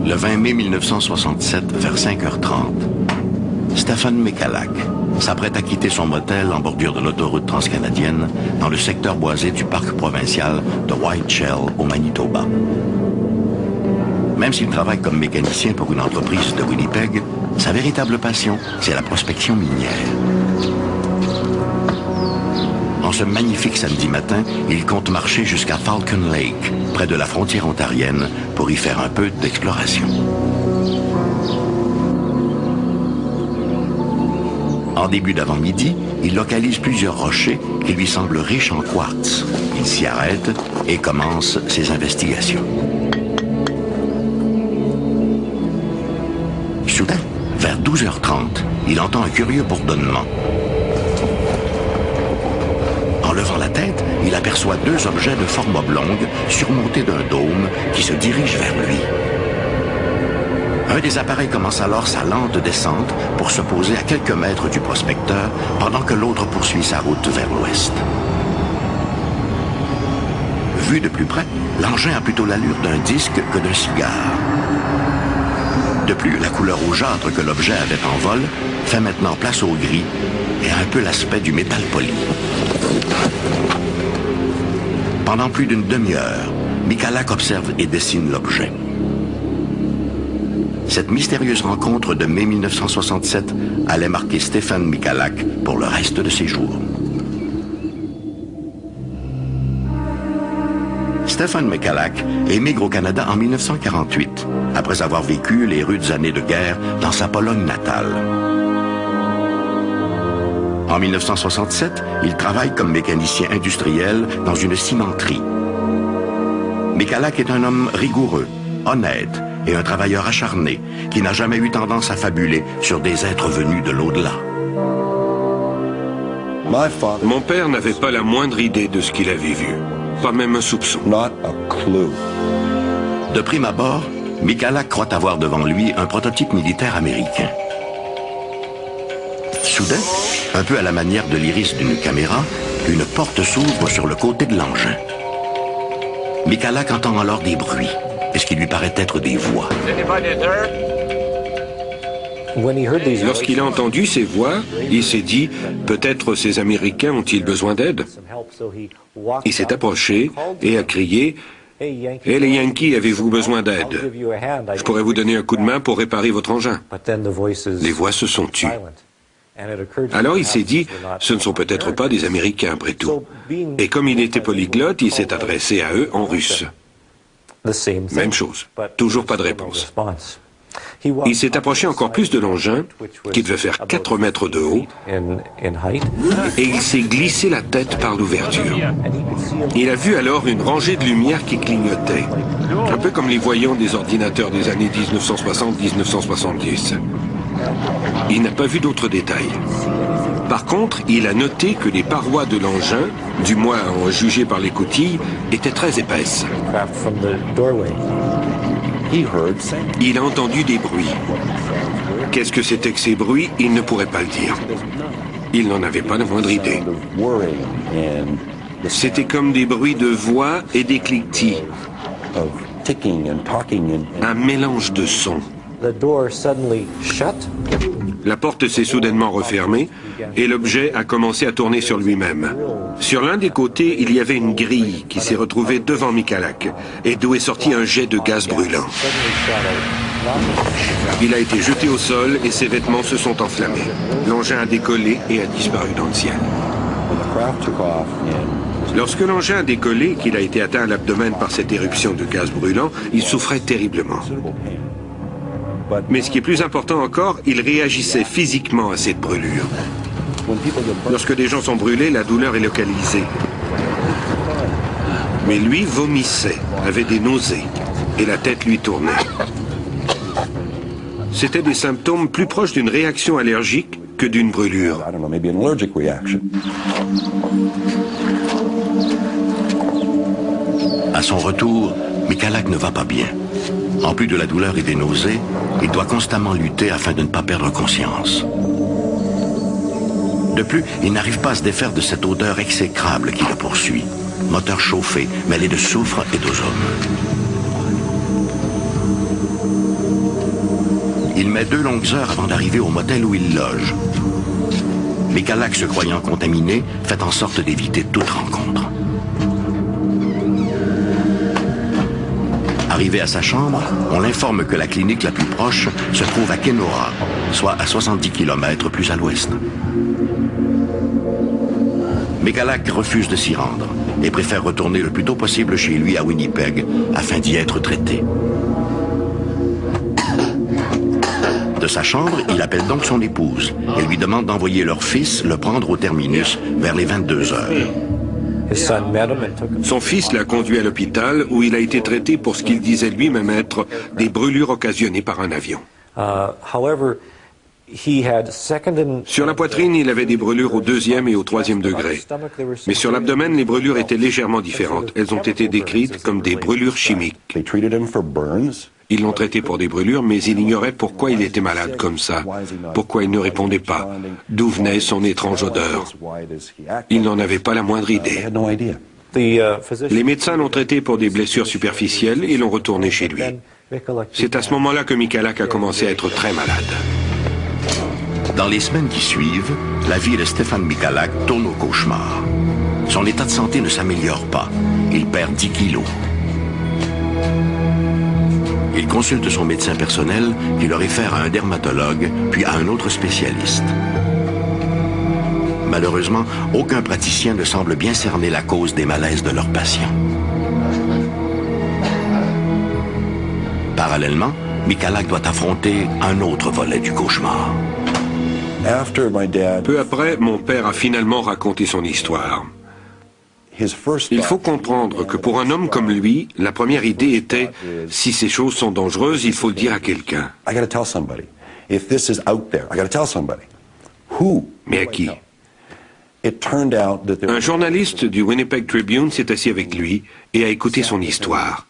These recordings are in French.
Le 20 mai 1967, vers 5h30, Stephen Michalak s'apprête à quitter son motel en bordure de l'autoroute transcanadienne dans le secteur boisé du parc provincial de White Shell au Manitoba. Même s'il travaille comme mécanicien pour une entreprise de Winnipeg, sa véritable passion, c'est la prospection minière. En ce magnifique samedi matin, il compte marcher jusqu'à Falcon Lake, près de la frontière ontarienne, pour y faire un peu d'exploration. En début d'avant-midi, il localise plusieurs rochers qui lui semblent riches en quartz. Il s'y arrête et commence ses investigations. Soudain, vers 12h30, il entend un curieux bourdonnement. En levant la tête, il aperçoit deux objets de forme oblongue surmontés d'un dôme qui se dirigent vers lui. Un des appareils commence alors sa lente descente pour se poser à quelques mètres du prospecteur pendant que l'autre poursuit sa route vers l'ouest. Vu de plus près, l'engin a plutôt l'allure d'un disque que d'un cigare. De plus, la couleur rougeâtre que l'objet avait en vol fait maintenant place au gris et a un peu l'aspect du métal poli. Pendant plus d'une demi-heure, Michalak observe et dessine l'objet. Cette mystérieuse rencontre de mai 1967 allait marquer Stephen Michalak pour le reste de ses jours. Stephen Michalak émigre au Canada en 1948, après avoir vécu les rudes années de guerre dans sa Pologne natale. En 1967, il travaille comme mécanicien industriel dans une cimenterie. Michalak est un homme rigoureux, honnête et un travailleur acharné qui n'a jamais eu tendance à fabuler sur des êtres venus de l'au-delà. Mon père n'avait pas la moindre idée de ce qu'il avait vu, pas même un soupçon. De prime abord, Michalak croit avoir devant lui un prototype militaire américain. Soudain, un peu à la manière de l'iris d'une caméra, une porte s'ouvre sur le côté de l'engin. Michalak entend alors des bruits, et ce qui lui paraît être des voix. Lorsqu'il a entendu ces voix, il s'est dit, peut-être ces Américains ont-ils besoin d'aide? Il s'est approché et a crié, « Hé les Yankees, avez-vous besoin d'aide? Je pourrais vous donner un coup de main pour réparer votre engin. » Les voix se sont tues. Alors il s'est dit, ce ne sont peut-être pas des Américains après tout. Et comme il était polyglotte, il s'est adressé à eux en russe. Même chose, toujours pas de réponse. Il s'est approché encore plus de l'engin, qui devait faire 4 mètres de haut, et il s'est glissé la tête par l'ouverture. Il a vu alors une rangée de lumière qui clignotait, un peu comme les voyants des ordinateurs des années 1960-1970. Il n'a pas vu d'autres détails. Par contre, il a noté que les parois de l'engin, du moins en jugé par les coutilles, étaient très épaisses. Il a entendu des bruits. Qu'est-ce que c'était que ces bruits? Il ne pourrait pas le dire. Il n'en avait pas la moindre idée. C'était comme des bruits de voix et des cliquetis. Un mélange de sons. La porte s'est soudainement refermée et l'objet a commencé à tourner sur lui-même. Sur l'un des côtés, il y avait une grille qui s'est retrouvée devant Michalak et d'où est sorti un jet de gaz brûlant. Il a été jeté au sol et ses vêtements se sont enflammés. L'engin a décollé et a disparu dans le ciel. Lorsque l'engin a décollé et qu'il a été atteint à l'abdomen par cette éruption de gaz brûlant, il souffrait terriblement. Mais ce qui est plus important encore, il réagissait physiquement à cette brûlure. Lorsque des gens sont brûlés, la douleur est localisée. Mais lui vomissait, avait des nausées, et la tête lui tournait. C'étaient des symptômes plus proches d'une réaction allergique que d'une brûlure. À son retour, Michalak ne va pas bien. En plus de la douleur et des nausées, il doit constamment lutter afin de ne pas perdre conscience. De plus, il n'arrive pas à se défaire de cette odeur exécrable qui le poursuit. Moteur chauffé, mêlé de soufre et d'ozone. met 2 longues heures avant d'arriver au motel où il loge. Michalak, se croyant contaminé, fait en sorte d'éviter toute rencontre. Arrivé à sa chambre, on l'informe que la clinique la plus proche se trouve à Kenora, soit à 70 km plus à l'ouest. Michalak refuse de s'y rendre et préfère retourner le plus tôt possible chez lui à Winnipeg afin d'y être traité. De sa chambre, il appelle donc son épouse et lui demande d'envoyer leur fils le prendre au terminus vers les 22 heures. Son fils l'a conduit à l'hôpital où il a été traité pour ce qu'il disait lui-même être des brûlures occasionnées par un avion. Sur la poitrine, il avait des brûlures au 2e et au 3e degré. Mais sur l'abdomen, les brûlures étaient légèrement différentes. Elles ont été décrites comme des brûlures chimiques. Ils l'ont traité pour des brûlures, mais il ignorait pourquoi il était malade comme ça, pourquoi il ne répondait pas, d'où venait son étrange odeur. Il n'en avait pas la moindre idée. Les médecins l'ont traité pour des blessures superficielles et l'ont retourné chez lui. C'est à ce moment-là que Michalak a commencé à être très malade. Dans les semaines qui suivent, la vie de Stefan Michalak tourne au cauchemar. Son état de santé ne s'améliore pas. Il perd 10 kilos. Il consulte son médecin personnel qui le réfère à un dermatologue, puis à un autre spécialiste. Malheureusement, aucun praticien ne semble bien cerner la cause des malaises de leurs patients. Parallèlement, Michalak doit affronter un autre volet du cauchemar. Peu après, mon père a finalement raconté son histoire. Il faut comprendre que pour un homme comme lui, la première idée était « si ces choses sont dangereuses, il faut le dire à quelqu'un ». Mais à qui? Un journaliste du Winnipeg Tribune s'est assis avec lui et a écouté son histoire,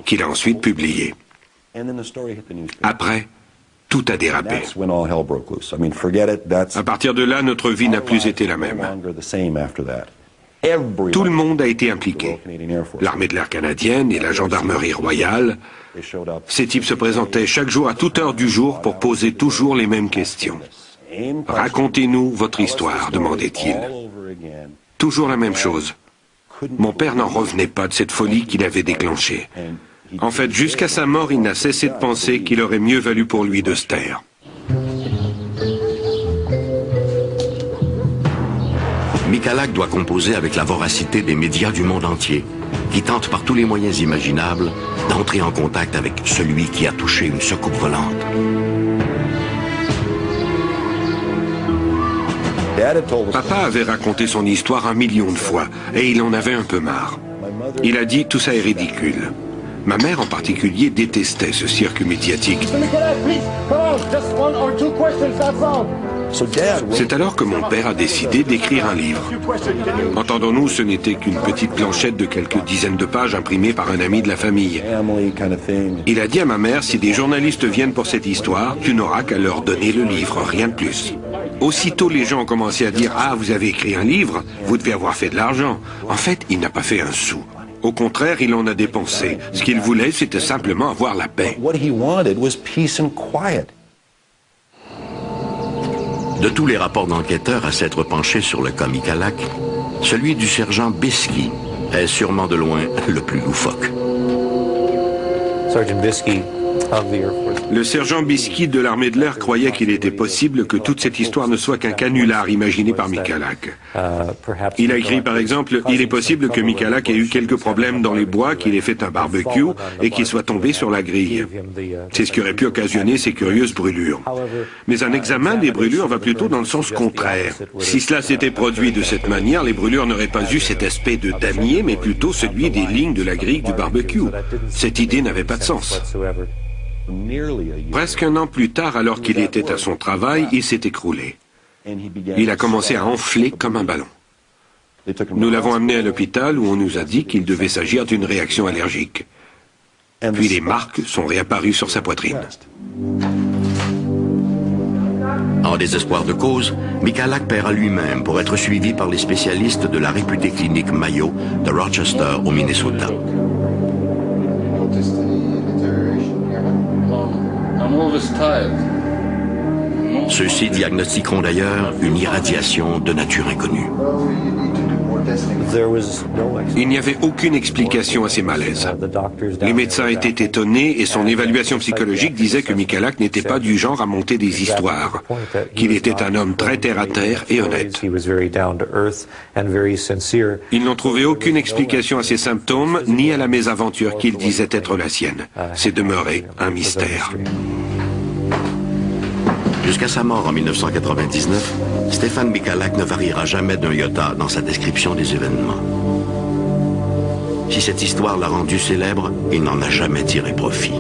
qu'il a ensuite publiée. Après, tout a dérapé. À partir de là, notre vie n'a plus été la même. Tout le monde a été impliqué. L'armée de l'air canadienne et la gendarmerie royale. Ces types se présentaient chaque jour à toute heure du jour pour poser toujours les mêmes questions. « Racontez-nous votre histoire », demandait-il. Toujours la même chose. Mon père n'en revenait pas de cette folie qu'il avait déclenchée. En fait, jusqu'à sa mort, il n'a cessé de penser qu'il aurait mieux valu pour lui de se taire. Michalak doit composer avec la voracité des médias du monde entier, qui tentent par tous les moyens imaginables d'entrer en contact avec celui qui a touché une soucoupe volante. Papa avait raconté son histoire 1 million de fois, et il en avait un peu marre. Il a dit « tout ça est ridicule ». Ma mère en particulier détestait ce cirque médiatique. C'est alors que mon père a décidé d'écrire un livre. Entendons-nous, ce n'était qu'une petite planchette de quelques dizaines de pages imprimée par un ami de la famille. Il a dit à ma mère, si des journalistes viennent pour cette histoire, tu n'auras qu'à leur donner le livre, rien de plus. Aussitôt les gens ont commencé à dire, ah, vous avez écrit un livre, vous devez avoir fait de l'argent. En fait, il n'a pas fait un sou. Au contraire, il en a dépensé. Ce qu'il voulait, c'était simplement avoir la paix. De tous les rapports d'enquêteurs à s'être penchés sur le cas Michalak, celui du sergent Biskey est sûrement de loin le plus loufoque. Sergeant Biskey of the Air Force. Le sergent Biskey de l'armée de l'air croyait qu'il était possible que toute cette histoire ne soit qu'un canular imaginé par Michalak. Il a écrit par exemple, il est possible que Michalak ait eu quelques problèmes dans les bois, qu'il ait fait un barbecue et qu'il soit tombé sur la grille. C'est ce qui aurait pu occasionner ces curieuses brûlures. Mais un examen des brûlures va plutôt dans le sens contraire. Si cela s'était produit de cette manière, les brûlures n'auraient pas eu cet aspect de damier, mais plutôt celui des lignes de la grille du barbecue. Cette idée n'avait pas de sens. Presque un an plus tard, alors qu'il était à son travail, il s'est écroulé. Il a commencé à enfler comme un ballon. Nous l'avons amené à l'hôpital où on nous a dit qu'il devait s'agir d'une réaction allergique. Puis les marques sont réapparues sur sa poitrine. En désespoir de cause, Michalak paiera lui-même pour être suivi par les spécialistes de la réputée clinique Mayo de Rochester au Minnesota. Ceux-ci diagnostiqueront d'ailleurs une irradiation de nature inconnue. Il n'y avait aucune explication à ces malaises. Les médecins étaient étonnés et son évaluation psychologique disait que Michalak n'était pas du genre à monter des histoires, qu'il était un homme très terre-à-terre et honnête. Ils n'ont trouvé aucune explication à ses symptômes ni à la mésaventure qu'il disait être la sienne. C'est demeuré un mystère. Jusqu'à sa mort en 1999, Stéphane Michalak ne variera jamais d'un iota dans sa description des événements. Si cette histoire l'a rendu célèbre, il n'en a jamais tiré profit.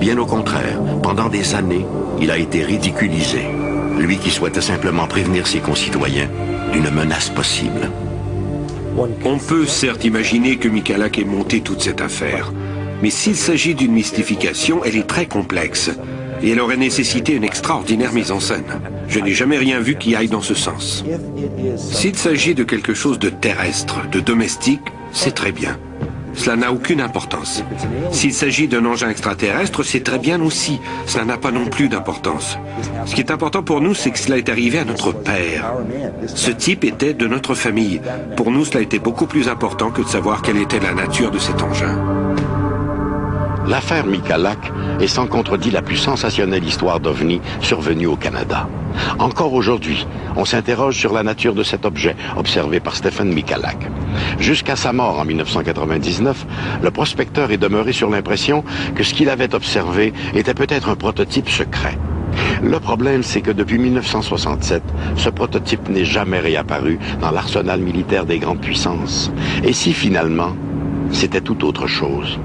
Bien au contraire, pendant des années, il a été ridiculisé, lui qui souhaitait simplement prévenir ses concitoyens d'une menace possible. On peut certes imaginer que Michalak ait monté toute cette affaire, mais s'il s'agit d'une mystification, elle est très complexe. Et elle aurait nécessité une extraordinaire mise en scène. Je n'ai jamais rien vu qui aille dans ce sens. S'il s'agit de quelque chose de terrestre, de domestique, c'est très bien. Cela n'a aucune importance. S'il s'agit d'un engin extraterrestre, c'est très bien aussi. Cela n'a pas non plus d'importance. Ce qui est important pour nous, c'est que cela est arrivé à notre père. Ce type était de notre famille. Pour nous, cela était beaucoup plus important que de savoir quelle était la nature de cet engin. L'affaire Michalak est sans contredit la plus sensationnelle histoire d'OVNI survenue au Canada. Encore aujourd'hui, on s'interroge sur la nature de cet objet observé par Stephen Michalak. Jusqu'à sa mort en 1999, le prospecteur est demeuré sur l'impression que ce qu'il avait observé était peut-être un prototype secret. Le problème, c'est que depuis 1967, ce prototype n'est jamais réapparu dans l'arsenal militaire des grandes puissances. Et si finalement, c'était tout autre chose ?